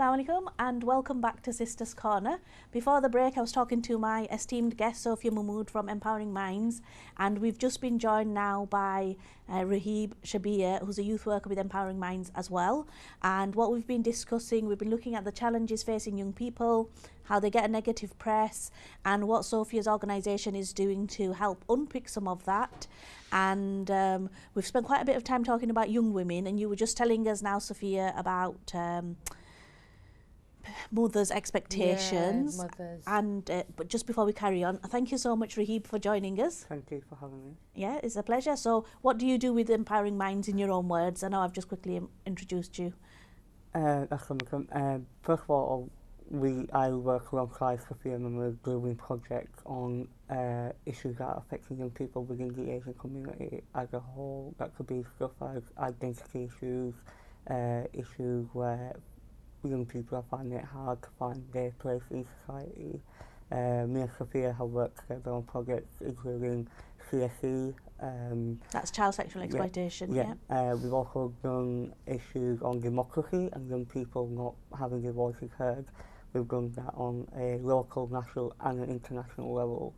Assalamu alaikum and welcome back to Sisters Corner. Before the break I was talking to my esteemed guest Sophia Mahmood from Empowering Minds, and we've just been joined now by Rahib Shabir, who's a youth worker with Empowering Minds as well. And what we've been discussing, we've been looking at the challenges facing young people, how they get a negative press, and what Sophia's organisation is doing to help unpick some of that. And we've spent quite a bit of time talking about young women, and you were just telling us now, Sophia, about mothers' expectations. Yeah, mothers. And but just before we carry on, thank you so much, Rahib, for joining us. Thank you for having me. Yeah, it's a pleasure. So what do you do with Empowering Minds in your own words? I know I've just quickly introduced you. First of all, I work alongside Sophia and we're doing projects on issues that are affecting young people within the Asian community as a whole. That could be stuff like identity issues, issues where young people are finding it hard to find their place in society. Me and Sophia have worked together on projects including CSE. That's child sexual exploitation. We've also done issues on democracy and young people not having their voices heard. We've done that on a local, national and an international level,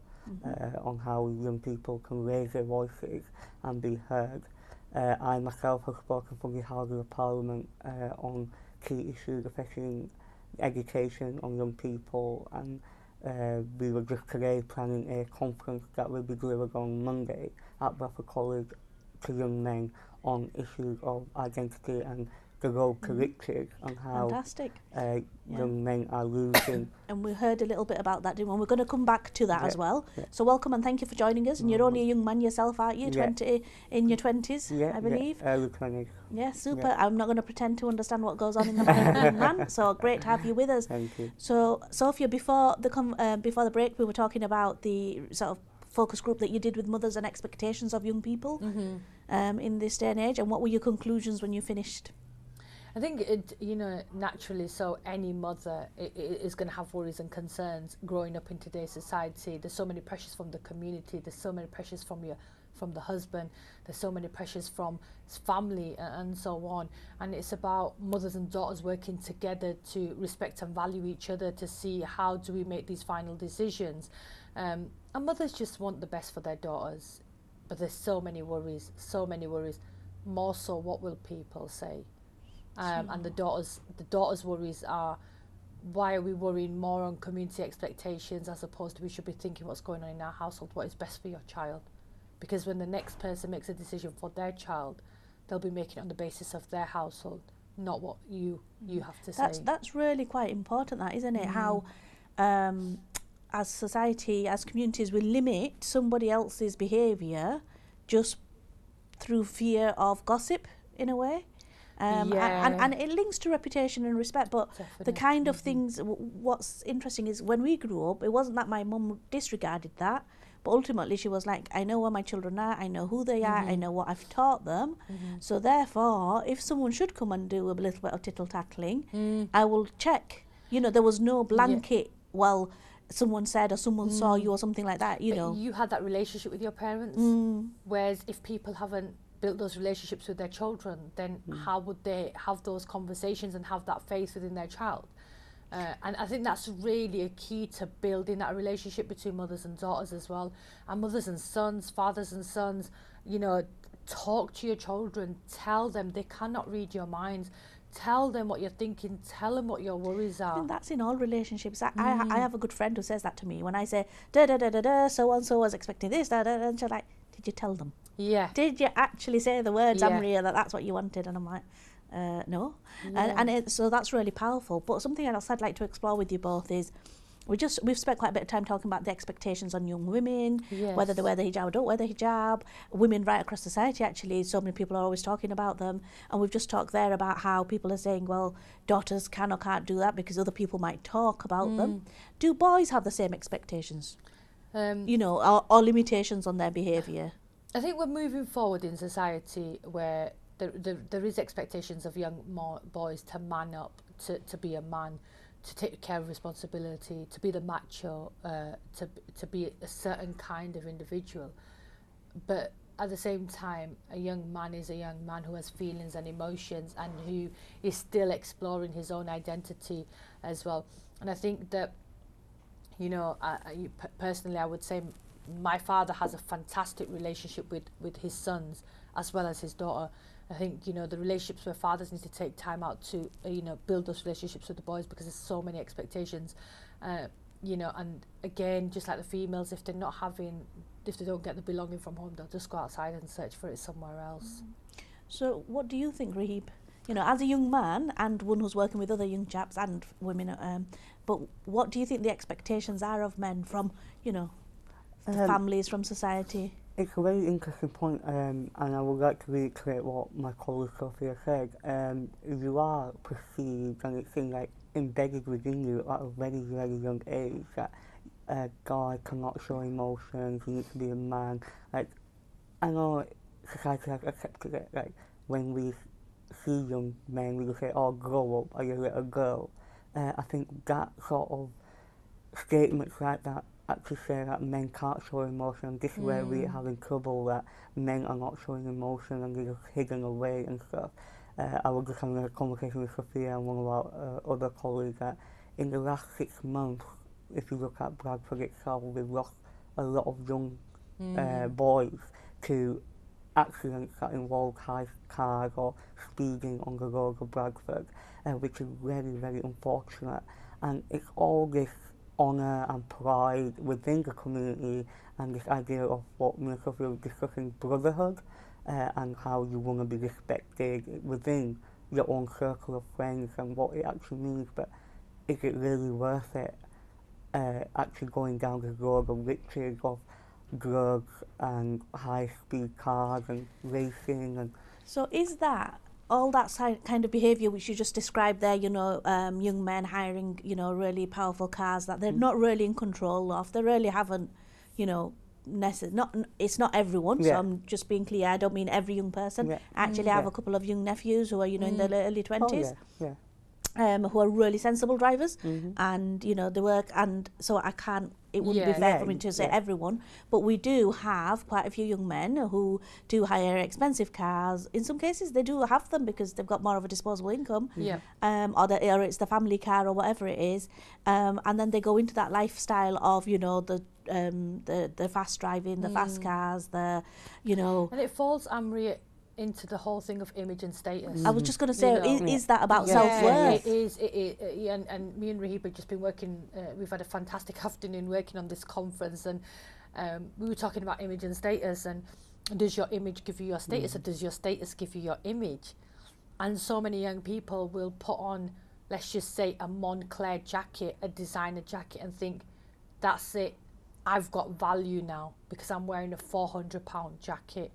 on how young people can raise their voices and be heard. I myself have spoken from the Houses of Parliament on key issues affecting education on young people, and we were just today planning a conference that will be delivered on Monday at Bradford College to young men on issues of identity and the role to riches and how young men are losing. And we heard a little bit about that, didn't we? We're going to come back to that as well. So welcome and thank you for joining us. And you're only a young man yourself, aren't you? 20 in your 20s, I believe. Early 20s. Yeah, super. I'm not going to pretend to understand what goes on in the mind of a young man. So great to have you with us. Thank you. So Sophia, before the break, we were talking about the sort of focus group that you did with mothers and expectations of young people in this day and age. And what were your conclusions when you finished? I think naturally, so any mother is going to have worries and concerns growing up in today's society. There's so many pressures from the community. There's so many pressures from the husband. There's so many pressures from his family and so on. And it's about mothers and daughters working together to respect and value each other, to see how do we make these final decisions. And mothers just want the best for their daughters. But there's so many worries, more so what will people say? And the daughters' worries are, why are we worrying more on community expectations as opposed to we should be thinking what's going on in our household, what is best for your child? Because when the next person makes a decision for their child, they'll be making it on the basis of their household, not what you have to say. That's really quite important, that, isn't it? How as society, as communities, we limit somebody else's behaviour just through fear of gossip, in a way. And it links to reputation and respect, but the kind of things, what's interesting is when we grew up, it wasn't that my mum disregarded that, but ultimately she was like, I know where my children are, I know who they are, I know what I've taught them, so therefore if someone should come and do a little bit of tittle-tattling, I will check. There was no blanket, well, someone said or someone saw you or something like that, You had that relationship with your parents, whereas if people haven't built those relationships with their children, then how would they have those conversations and have that faith within their child? And I think that's really a key to building that relationship between mothers and daughters as well, and mothers and sons, fathers and sons. Talk to your children, tell them. They cannot read your minds. Tell them what you're thinking, tell them what your worries are. I think that's in all relationships. I have a good friend who says that to me when I say da da da da da, so and so was expecting this, da da da, and she's like, did you tell them? Yeah. Did you actually say the words, Amria, that's what you wanted? And I'm like, no. So that's really powerful. But something else I'd like to explore with you both is, we've spent quite a bit of time talking about the expectations on young women, whether they wear the hijab or don't wear the hijab, women right across society actually, so many people are always talking about them. And we've just talked there about how people are saying, well, daughters can or can't do that because other people might talk about them. Do boys have the same expectations? Or limitations on their behaviour? I think we're moving forward in society where there is expectations of young boys to man up, to be a man, to take care of responsibility, to be the macho, to be a certain kind of individual. But at the same time, a young man is a young man who has feelings and emotions and who is still exploring his own identity as well. And I think that, you know, personally, I would say my father has a fantastic relationship with his sons as well as his daughter. I think, you know, the relationships where fathers need to take time out to, you know, build those relationships with the boys, because there's so many expectations, you know, and again, just like the females, if they don't get the belonging from home, they'll just go outside and search for it somewhere else. So what do you think, Rahib? You know, as a young man and one who's working with other young chaps and women, but what do you think the expectations are of men from, you know, the families, from society? It's a very interesting point, and I would like to reiterate what my colleague Sophia said. You are perceived, and it's in, like, embedded within you at a very, very young age that a guy cannot show emotions, you need to be a man. Like, I know society has accepted it, like, when we see young men, we will say, oh, grow up, are you a little girl? I think that sort of statements like that actually say that men can't show emotion, and this is where we're having trouble, that men are not showing emotion and they're just hidden away and stuff. I was just having a conversation with Sophia and one of our other colleagues that in the last 6 months, if you look at Bradford itself, we've lost a lot of young boys to accidents that involve high cars or speeding on the road of Bradford, which is very, very unfortunate. And it's all this honour and pride within the community, and this idea of what me and Sophia were discussing, brotherhood, and how you want to be respected within your own circle of friends and what it actually means. But is it really worth it, actually going down the road of riches, of drugs and high-speed cars and racing? And so is that all that kind of behaviour which you just described there, you know, young men hiring, you know, really powerful cars that they're not really in control of, they really haven't, you know, it's not everyone, so I'm just being clear, I don't mean every young person. Actually, I have a couple of young nephews who are, you know, in their early 20s. Who are really sensible drivers, and, you know, they work, and so it wouldn't be fair for me to say everyone, but we do have quite a few young men who do hire expensive cars. In some cases they do have them because they've got more of a disposable income, or it's the family car or whatever it is, and then they go into that lifestyle of, you know, the fast driving, the fast cars, you know. And it falls, Amri, into the whole thing of image and status. I was just going to say, is that about self-worth? It is. And me and Rahib have just been working, we've had a fantastic afternoon working on this conference, and we were talking about image and status, and does your image give you your status, or does your status give you your image? And so many young people will put on, let's just say, a Moncler jacket, a designer jacket, and think, that's it, I've got value now because I'm wearing a £400 jacket.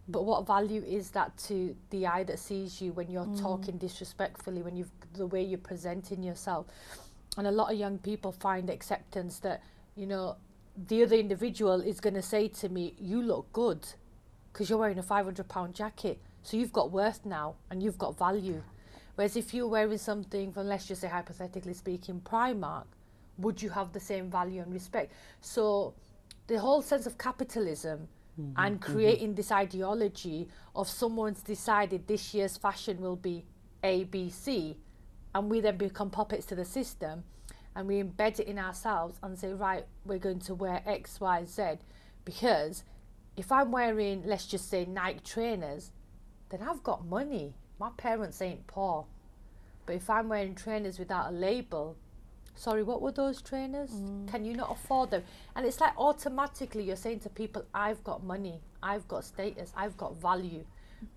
But what value is that to the eye that sees you when you're talking disrespectfully, when the way you're presenting yourself? And a lot of young people find acceptance that, you know, the other individual is going to say to me, you look good because you're wearing a £500 jacket, so you've got worth now and you've got value. Whereas if you're wearing something from, let's just say, hypothetically speaking, Primark, would you have the same value and respect? So the whole sense of capitalism and creating this ideology of someone's decided this year's fashion will be A, B, C, and we then become puppets to the system, and we embed it in ourselves and say, right, we're going to wear X, Y, Z, because if I'm wearing, let's just say, Nike trainers, then I've got money. My parents ain't poor. But if I'm wearing trainers without a label, sorry, what were those trainers? Can you not afford them? And it's like automatically you're saying to people, I've got money, I've got status, I've got value.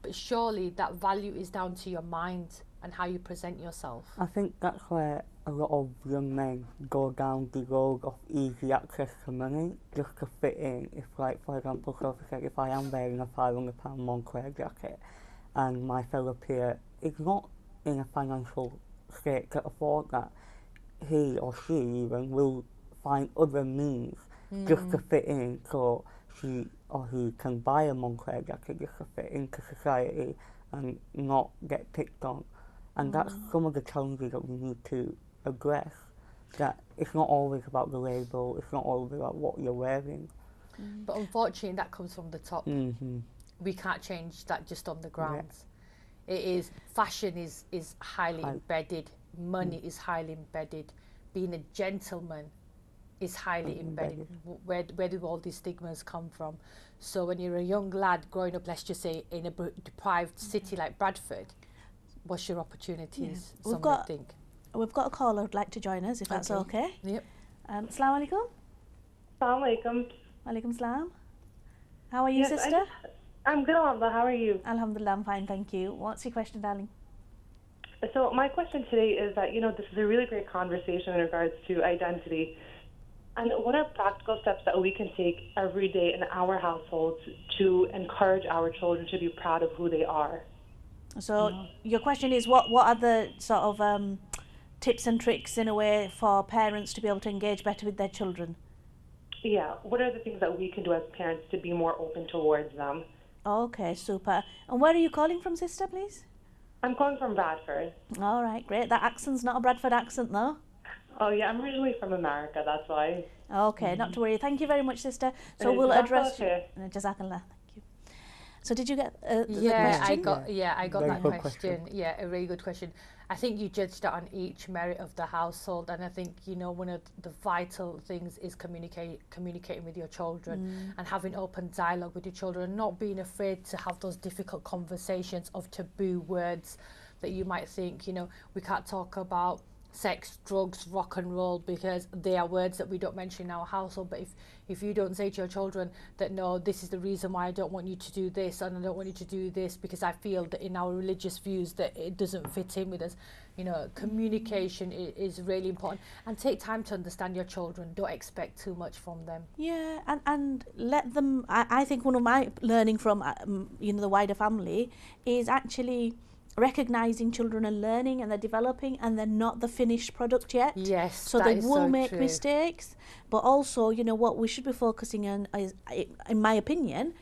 But surely that value is down to your mind and how you present yourself. I think that's where a lot of young men go down the road of easy access to money just to fit in. If, like, for example, Sophie said, if I am wearing a £500 Moncler jacket and my fellow peer is not in a financial state to afford that, he or she even will find other means just to fit in, so she or he can buy a Moncler jacket just to fit into society and not get picked on. And that's some of the challenges that we need to address, that it's not always about the label, it's not always about what you're wearing. But unfortunately, that comes from the top. Mm-hmm. We can't change that just on the grounds. It is, fashion is highly embedded, money is highly embedded, being a gentleman is highly embedded. Where do all these stigmas come from? So when you're a young lad growing up, let's just say in a deprived city like Bradford, what's your opportunities? We've got a caller who'd like to join us, if that's okay. Yep. Assalamu alaikum. Assalamu alaikum. Walaikum salam. How are you, Yes, sister? I'm good, Alhamdulillah. How are you? Alhamdulillah, I'm fine, thank you. What's your question, darling? So my question today is that, this is a really great conversation in regards to identity. And what are practical steps that we can take every day in our households to encourage our children to be proud of who they are? So your question is, what are the sort of tips and tricks in a way for parents to be able to engage better with their children? Yeah, what are the things that we can do as parents to be more open towards them? Okay, super. And where are you calling from, sister, please? I'm calling from Bradford. All right, great. That accent's not a Bradford accent, though. Oh, yeah, I'm originally from America, that's why. Okay, not to worry. Thank you very much, sister. So And we'll that's address... okay. Jazakallah. Thank you. So did you get the Yeah, question? I got Very that good question. question. Yeah, a really good question. I think you judged it on each merit of the household, and I think one of the vital things is communicating with your children and having open dialogue with your children, and not being afraid to have those difficult conversations of taboo words that you might think, we can't talk about sex, drugs, rock and roll because they are words that we don't mention in our household. But if you don't say to your children that, no, this is the reason why I don't want you to do this, and I don't want you to do this because I feel that in our religious views that it doesn't fit in with us, communication is really important. And take time to understand your children. Don't expect too much from them. Yeah, and let them... I think one of my learning from, the wider family is actually recognizing children are learning and they're developing and they're not the finished product yet. Yes, so they will make mistakes, but also what we should be focusing on is, in my opinion,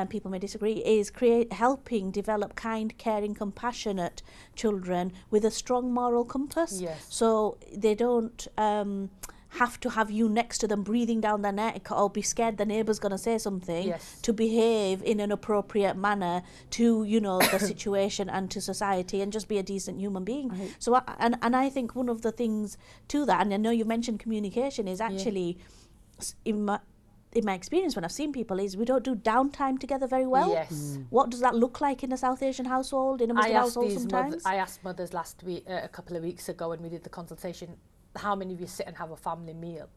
people may disagree, is helping develop kind, caring, compassionate children with a strong moral compass. Yes. So they don't have to have you next to them breathing down their neck or be scared the neighbour's going to say something to behave in an appropriate manner to the situation and to society, and just be a decent human being. Right. So I think one of the things to that, and I know you mentioned communication, is actually in my experience when I've seen people, is we don't do downtime together very well. Yes. What does that look like in a South Asian household, in a Muslim household sometimes? I asked mothers last week, a couple of weeks ago when we did the consultation, how many of you sit and have a family meal?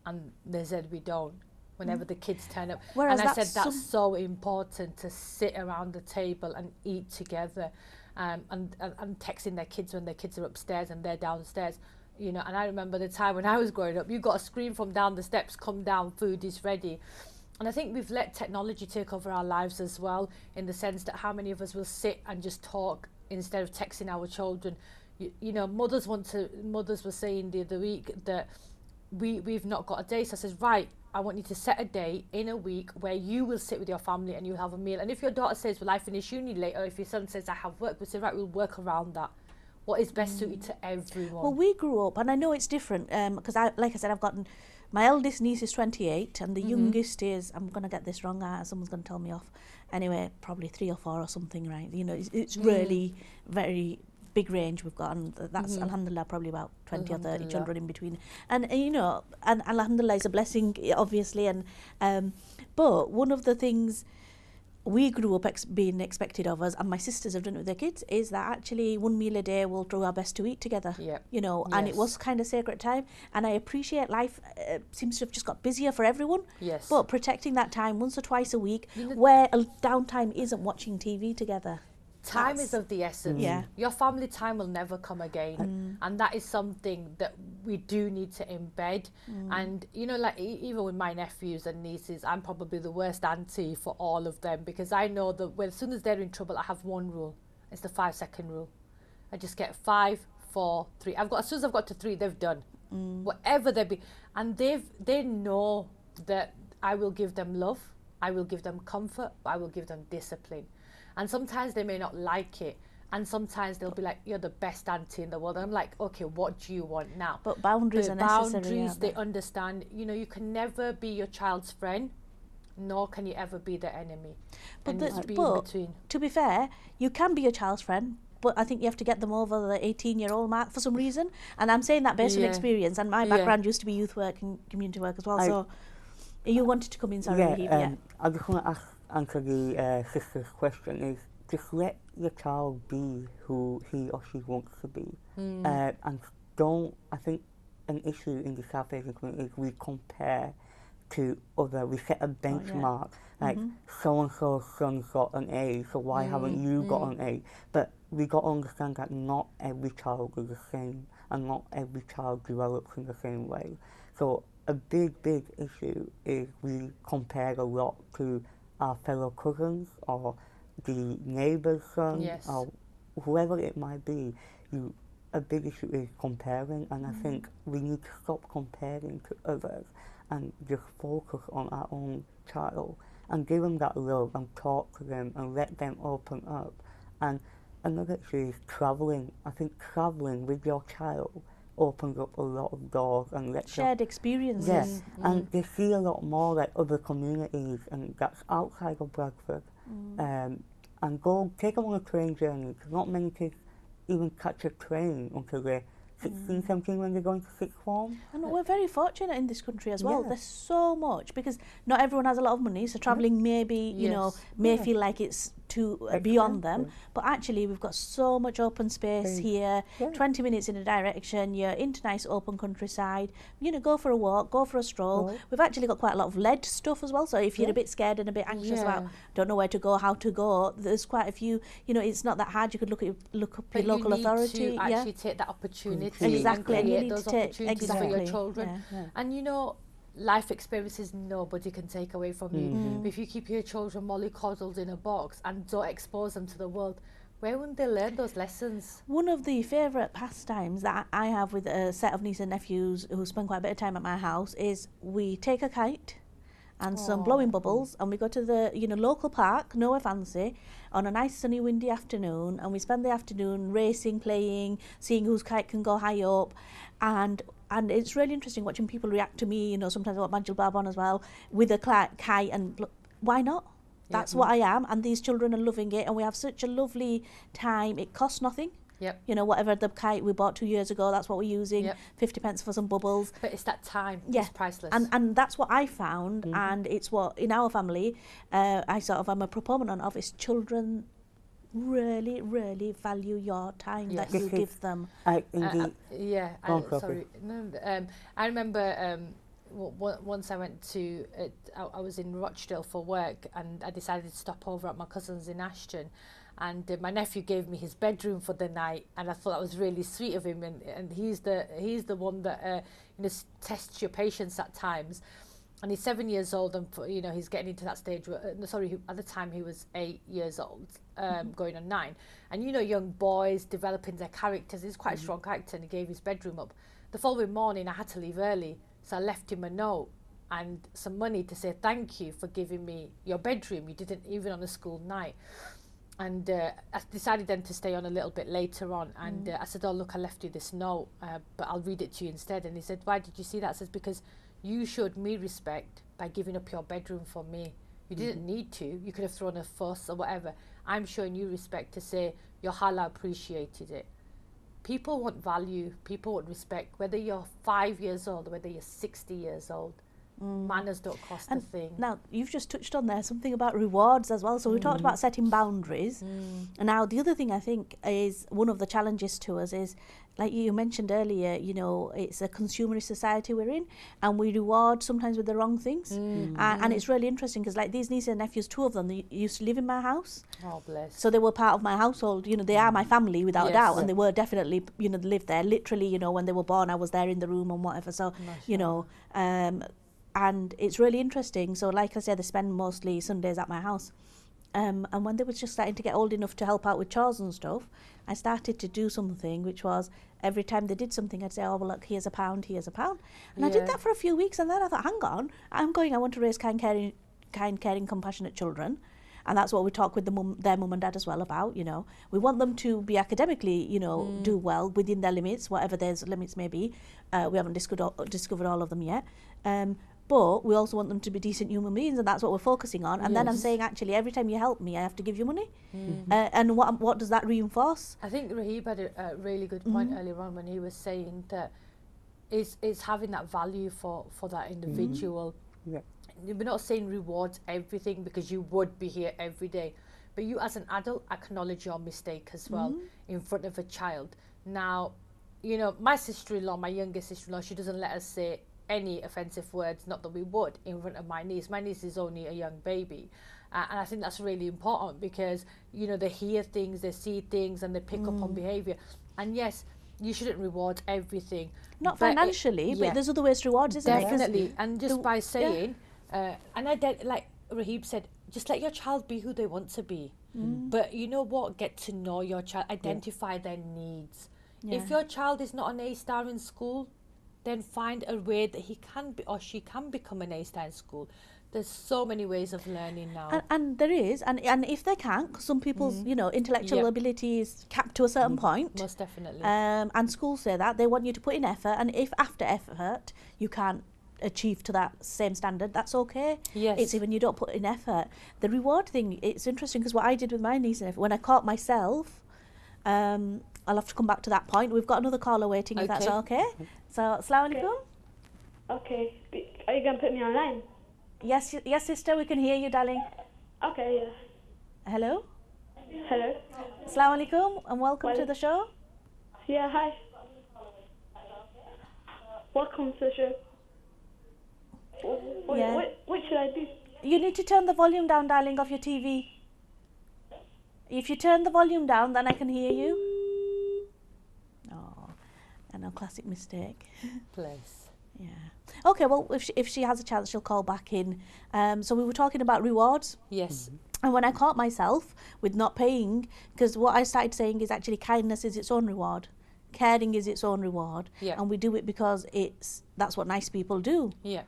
And they said we don't, whenever the kids turn up. Whereas and I said that's so important, to sit around the table and eat together, and texting their kids when their kids are upstairs and they're downstairs. And I remember the time when I was growing up, you got a scream from down the steps, come down, food is ready. And I think we've let technology take over our lives as well, in the sense that how many of us will sit and just talk instead of texting our children. Mothers were saying the other week that we've not got a day. So I says, right, I want you to set a day in a week where you will sit with your family and you'll have a meal. And if your daughter says, well, I finish uni late, or if your son says, I have work, we say, right, we'll work around that. What is best suited to everyone? Well, we grew up, and I know it's different, because like I said, I've gotten... My eldest niece is 28, and the youngest is, I'm going to get this wrong, someone's going to tell me off. Anyway, probably 3 or 4 or something, right? It's really very big range we've got, and that's, alhamdulillah, probably about 20 or 30 children in between. And, and alhamdulillah is a blessing, obviously. And but one of the things we grew up being expected of us, and my sisters have done it with their kids, is that actually one meal a day we'll do our best to eat together. And it was kind of sacred time. And I appreciate life seems to have just got busier for everyone. Yes. But protecting that time once or twice a week, where a downtime isn't watching TV together. Time is of the essence. Yeah. Your family time will never come again. And that is something that we do need to embed. And, like even with my nephews and nieces, I'm probably the worst auntie for all of them, because I know that as soon as they're in trouble, I have one rule. It's the 5-second rule. I just get 5, 4, 3. As soon as I've got to 3, they've done. Whatever they be. And they know that I will give them love, I will give them comfort, I will give them discipline. And sometimes they may not like it. And sometimes they'll be like, you're the best auntie in the world. And I'm like, okay, what do you want now? But boundaries are necessary. Boundaries, they understand. You can never be your child's friend nor can you ever be the enemy. But And the- it's be in but- between. To be fair, you can be a child's friend, but I think you have to get them over the 18-year-old mark for some reason. And I'm saying that based on Yeah. experience, and my Yeah. background used to be youth work and community work as well. I- So you wanted to come in, sorry, Rahim, yeah. I just want to answer the sister's question is just let your child be who he or she wants to be. And don't, I think an issue in the South Asian community is we compare to other, we set a benchmark, like so-and-so's son's got an A, so why haven't you got an A? But we got to understand that not every child is the same, and not every child develops in the same way. So a big issue is we compare a lot to our fellow cousins or the neighbour's son Yes. or whoever it might be. A big issue is comparing, and I think we need to stop comparing to others and just focus on our own child and give them that love and talk to them and let them open up. And another issue is travelling. I think travelling with your child opens up a lot of doors and lets them, Shared experiences. yes, and they see a lot more like other communities, and that's outside of Bradford. And go take them on a train journey, because not many kids even catch a train until they're 16, 17 when they're going to sixth form. And we're very fortunate in this country as well. Yeah. There's so much, because not everyone has a lot of money, so travelling maybe, you know, Yes. may Yeah. feel like it's too beyond them. Expensive. But actually, we've got so much open space Space. here. Yeah. 20 minutes in a direction, you're into nice open countryside. You know, go for a walk, go for a stroll. Right. We've actually got quite a lot of lead stuff as well. So if you're Yeah. a bit scared and a bit anxious Yeah. about don't know where to go, how to go, there's quite a few. You know, it's not that hard. You could look up But your local you need authority. to actually take that opportunity Exactly, and and you create need those to take opportunities for your exactly. children. Yeah. And you know, life experiences nobody can take away from you. But if you keep your children mollycoddled in a box and don't expose them to the world, where would they learn those lessons? One of the favourite pastimes that I have with a set of nieces and nephews who spend quite a bit of time at my house is we take a kite and some blowing bubbles, and we go to the local park, nowhere fancy, on a nice sunny windy afternoon, and we spend the afternoon racing, playing, seeing whose kite can go high up, and it's really interesting watching people react to me. Sometimes I got my jilbab on as well with a kite, and look, why not? That's what I am, and these children are loving it, and we have such a lovely time. It costs nothing. Yep. Whatever the kite we bought 2 years ago, that's what we're using. Yep. 50 pence for some bubbles. But it's that time. Yeah. It's priceless. And that's what I found, and it's what in our family I am a proponent of, is children really, really value your time Yes. that you give them. Yeah, Go on, Sophie. sorry. No, I remember once I went to, I was in Rochdale for work, and I decided to stop over at my cousin's in Ashton, and my nephew gave me his bedroom for the night, and I thought that was really sweet of him, and he's the one that tests your patience at times. And he's 7 years old, and he's getting into that stage where, at the time he was 8 years old, going on 9. And young boys developing their characters. He's quite a strong character, and he gave his bedroom up. The following morning, I had to leave early, so I left him a note and some money to say thank you for giving me your bedroom. You didn't even on a school night. And I decided then to stay on a little bit later on, and I said, oh look, I left you this note, but I'll read it to you instead. And he said, why did you see that? I said, because you showed me respect by giving up your bedroom for me. You didn't need to. You could have thrown a fuss or whatever. I'm showing you respect to say your hala appreciated it. People want value. People want respect. Whether you're 5 years old or whether you're 60 years old, manners don't cost a thing. Now, you've just touched on there something about rewards as well. So we talked about setting boundaries. And now the other thing I think is one of the challenges to us is, like you mentioned earlier, it's a consumerist society we're in, and we reward sometimes with the wrong things. And it's really interesting because like these nieces and nephews, 2 of them, they used to live in my house. Oh, bless. So they were part of my household. They are my family without a Yes. doubt, and they were definitely, they lived there. Literally, when they were born, I was there in the room and whatever. So, and it's really interesting. So, like I said, they spend mostly Sundays at my house. And when they were just starting to get old enough to help out with chores and stuff, I started to do something, which was every time they did something, I'd say, oh, well, look, here's £1, here's £1. And I did that for a few weeks, and then I thought, hang on, I want to raise kind, caring, compassionate children. And that's what we talk with their mum and dad as well about, We want them to be academically, do well within their limits, whatever their limits may be. We haven't discovered all of them yet. but we also want them to be decent human beings, and that's what we're focusing on. And then I'm Yes. saying, actually, every time you help me, I have to give you money. And what does that reinforce? I think Rahib had a really good point earlier on when he was saying that it's having that value for that individual. Yeah. We're not saying rewards everything, because you would be here every day, but you as an adult acknowledge your mistake as well in front of a child. Now, you know, my sister-in-law, my youngest sister-in-law, she doesn't let us say any offensive words, not that we would, in front of my niece. My niece is only a young baby. And I think that's really important, because, you know, they hear things, they see things, and they pick up on behaviour. And yes, you shouldn't reward everything. Not but financially, but there's other ways to reward, isn't it? 'Cause definitely. And just by saying, and like Rahib said, just let your child be who they want to be. But you know what? Get to know your child, identify their needs. If your child is not an A star in school, then find a way that he can be or she can become an A star in school. There's so many ways of learning now. And there is, and if they can't, 'cause some people's, you know, intellectual Yep. ability is capped to a certain point. Most definitely. And schools say that they want you to put in effort, and if after effort you can't achieve to that same standard, that's okay. Yes. It's even you don't put in effort. The reward thing, it's interesting, because what I did with my niece, and when I caught myself, I'll have to come back to that point. We've got another caller waiting, if that's okay. So, assalamu alaikum. Okay. Are you going to put me online? Yes, sister, we can hear you, darling. Okay, yeah. Hello. Hello? Assalamu alaikum, and welcome to the show. Yeah, hi. Welcome to the show. Yeah. What should I do? You need to turn the volume down, darling, of your TV. If you turn the volume down, then I can hear you. Oh, and a classic mistake. Place. Yeah. Okay, well, if she has a chance, she'll call back in. So we were talking about rewards. Yes. And when I caught myself with not paying, because what I started saying is actually kindness is its own reward. Caring is its own reward. Yeah. And we do it because that's what nice people do. Yeah.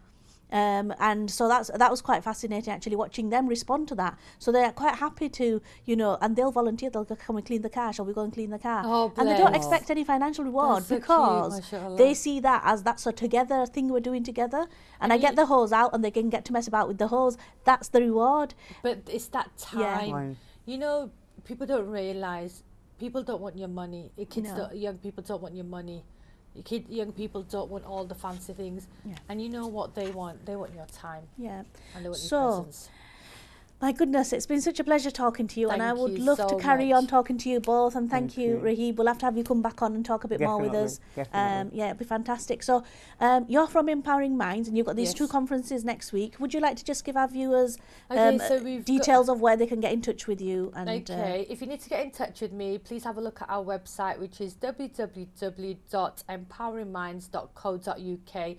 And so that was quite fascinating, actually, watching them respond to that. So they're quite happy to, you know, and they'll volunteer, they'll go, come and clean the car, shall we go and clean the car? Oh, and they don't bless. expect any financial reward, That's so cute, because mashallah. they see that as that's a together thing we're doing together. And I get the hose out, and they can get to mess about with the hose. That's the reward. But it's that Yeah. time. Fine. You know, people don't realise, people don't want your money. No. Young people don't want your money. Young people don't want all the fancy things. Yeah. And you know what they want? They want your time, Yeah. and they want your So, presence. my goodness, it's been such a pleasure talking to you, and I Thank would you love so to carry much. on talking to you both. And thank you, Rahib. We'll have you come back on and talk a bit more with us. Definitely. Yeah, it'd be fantastic. So, you're from Empowering Minds, and you've got these two Yes. conferences next week. Would you like to just give our viewers Okay, so we've got- details of where they can get in touch with you? And Okay, if you need to get in touch with me, please have a look at our website, which is www.empoweringminds.co.uk.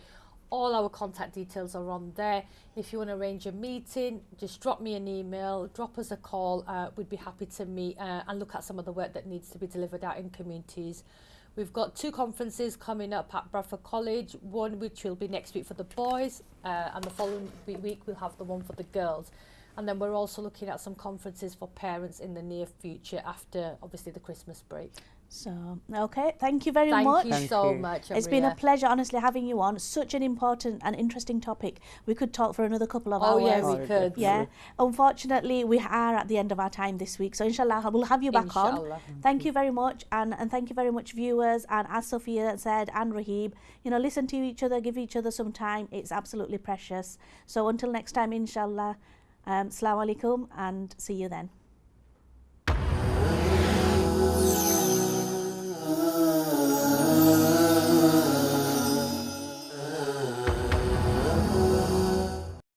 All our contact details are on there. If you want to arrange a meeting, just drop me an email, drop us a call. We'd be happy to meet and look at some of the work that needs to be delivered out in communities. We've got two conferences coming up at Bradford College, one which will be next week for the boys, and the following week we'll have the one for the girls. And then we're also looking at some conferences for parents in the near future after, obviously, the Christmas break. so, okay, thank you very Thank much. you Thank so you. much, It's been a Amria. pleasure, honestly, having you on. Such an important and interesting topic. We could talk for another couple of Oh, hours. yeah, Oh, we could. Yeah, unfortunately, we are at the end of our time this week. So, inshallah, we'll have you back on. Inshallah. Thank you very much. And thank you very much, viewers. And as Sophia said, and Rahib, you know, listen to each other, give each other some time. It's absolutely precious. So, until next time, inshallah, Assalamu alaikum, and see you then.